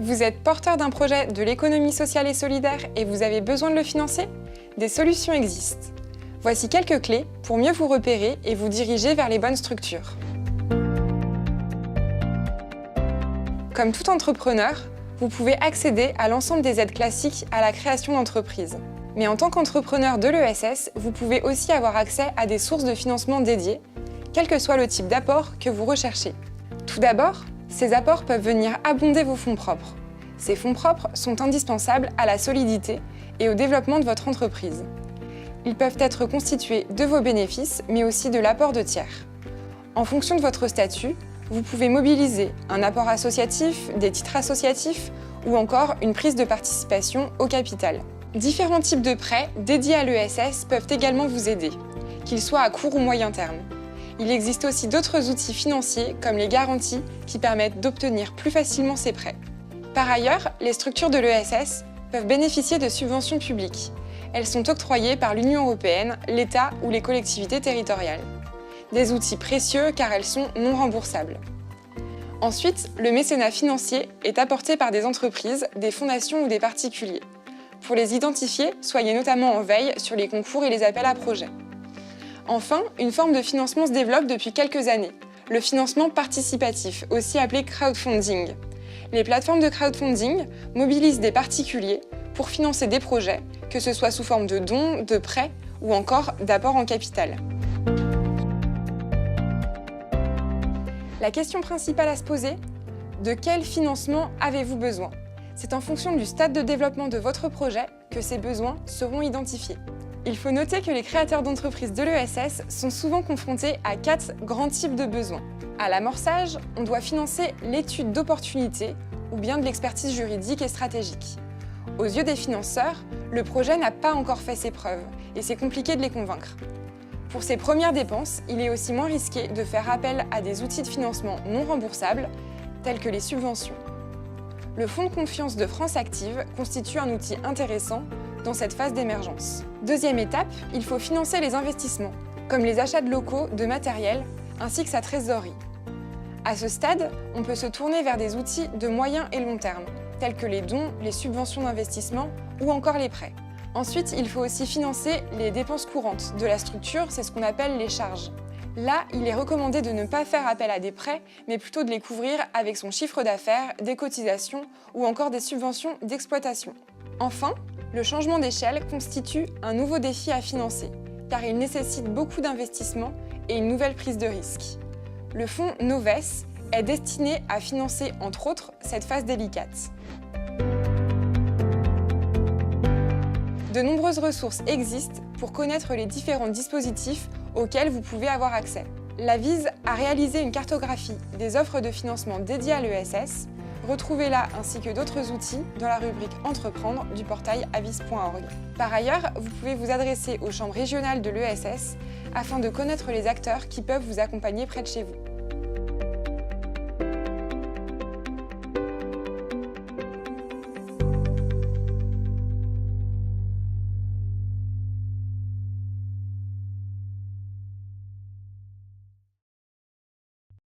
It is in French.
Vous êtes porteur d'un projet de l'économie sociale et solidaire et vous avez besoin de le financer? Des solutions existent. Voici quelques clés pour mieux vous repérer et vous diriger vers les bonnes structures. Comme tout entrepreneur, vous pouvez accéder à l'ensemble des aides classiques à la création d'entreprise. Mais en tant qu'entrepreneur de l'ESS, vous pouvez aussi avoir accès à des sources de financement dédiées, quel que soit le type d'apport que vous recherchez. Tout d'abord, ces apports peuvent venir abonder vos fonds propres. Ces fonds propres sont indispensables à la solidité et au développement de votre entreprise. Ils peuvent être constitués de vos bénéfices, mais aussi de l'apport de tiers. En fonction de votre statut, vous pouvez mobiliser un apport associatif, des titres associatifs ou encore une prise de participation au capital. Différents types de prêts dédiés à l'ESS peuvent également vous aider, qu'ils soient à court ou moyen terme. Il existe aussi d'autres outils financiers comme les garanties qui permettent d'obtenir plus facilement ces prêts. Par ailleurs, les structures de l'ESS peuvent bénéficier de subventions publiques. Elles sont octroyées par l'Union européenne, l'État ou les collectivités territoriales. Des outils précieux car elles sont non remboursables. Ensuite, le mécénat financier est apporté par des entreprises, des fondations ou des particuliers. Pour les identifier, soyez notamment en veille sur les concours et les appels à projets. Enfin, une forme de financement se développe depuis quelques années, le financement participatif, aussi appelé crowdfunding. Les plateformes de crowdfunding mobilisent des particuliers pour financer des projets, que ce soit sous forme de dons, de prêts ou encore d'apports en capital. La question principale à se poser, de quel financement avez-vous besoin? C'est en fonction du stade de développement de votre projet que ces besoins seront identifiés. Il faut noter que les créateurs d'entreprises de l'ESS sont souvent confrontés à 4 grands types de besoins. À l'amorçage, on doit financer l'étude d'opportunité ou bien de l'expertise juridique et stratégique. Aux yeux des financeurs, le projet n'a pas encore fait ses preuves et c'est compliqué de les convaincre. Pour ces premières dépenses, il est aussi moins risqué de faire appel à des outils de financement non remboursables, tels que les subventions. Le Fonds de confiance de France Active constitue un outil intéressant dans cette phase d'émergence. Deuxième étape, il faut financer les investissements, comme les achats de locaux, de matériel, ainsi que sa trésorerie. À ce stade, on peut se tourner vers des outils de moyen et long terme, tels que les dons, les subventions d'investissement ou encore les prêts. Ensuite, il faut aussi financer les dépenses courantes de la structure, c'est ce qu'on appelle les charges. Là, il est recommandé de ne pas faire appel à des prêts, mais plutôt de les couvrir avec son chiffre d'affaires, des cotisations ou encore des subventions d'exploitation. Enfin, le changement d'échelle constitue un nouveau défi à financer, car il nécessite beaucoup d'investissements et une nouvelle prise de risque. Le fonds Noves est destiné à financer, entre autres, cette phase délicate. De nombreuses ressources existent pour connaître les différents dispositifs auxquels vous pouvez avoir accès. L'Avise a réalisé une cartographie des offres de financement dédiées à l'ESS. Retrouvez-la ainsi que d'autres outils dans la rubrique Entreprendre du portail avise.org. Par ailleurs, vous pouvez vous adresser aux chambres régionales de l'ESS afin de connaître les acteurs qui peuvent vous accompagner près de chez vous.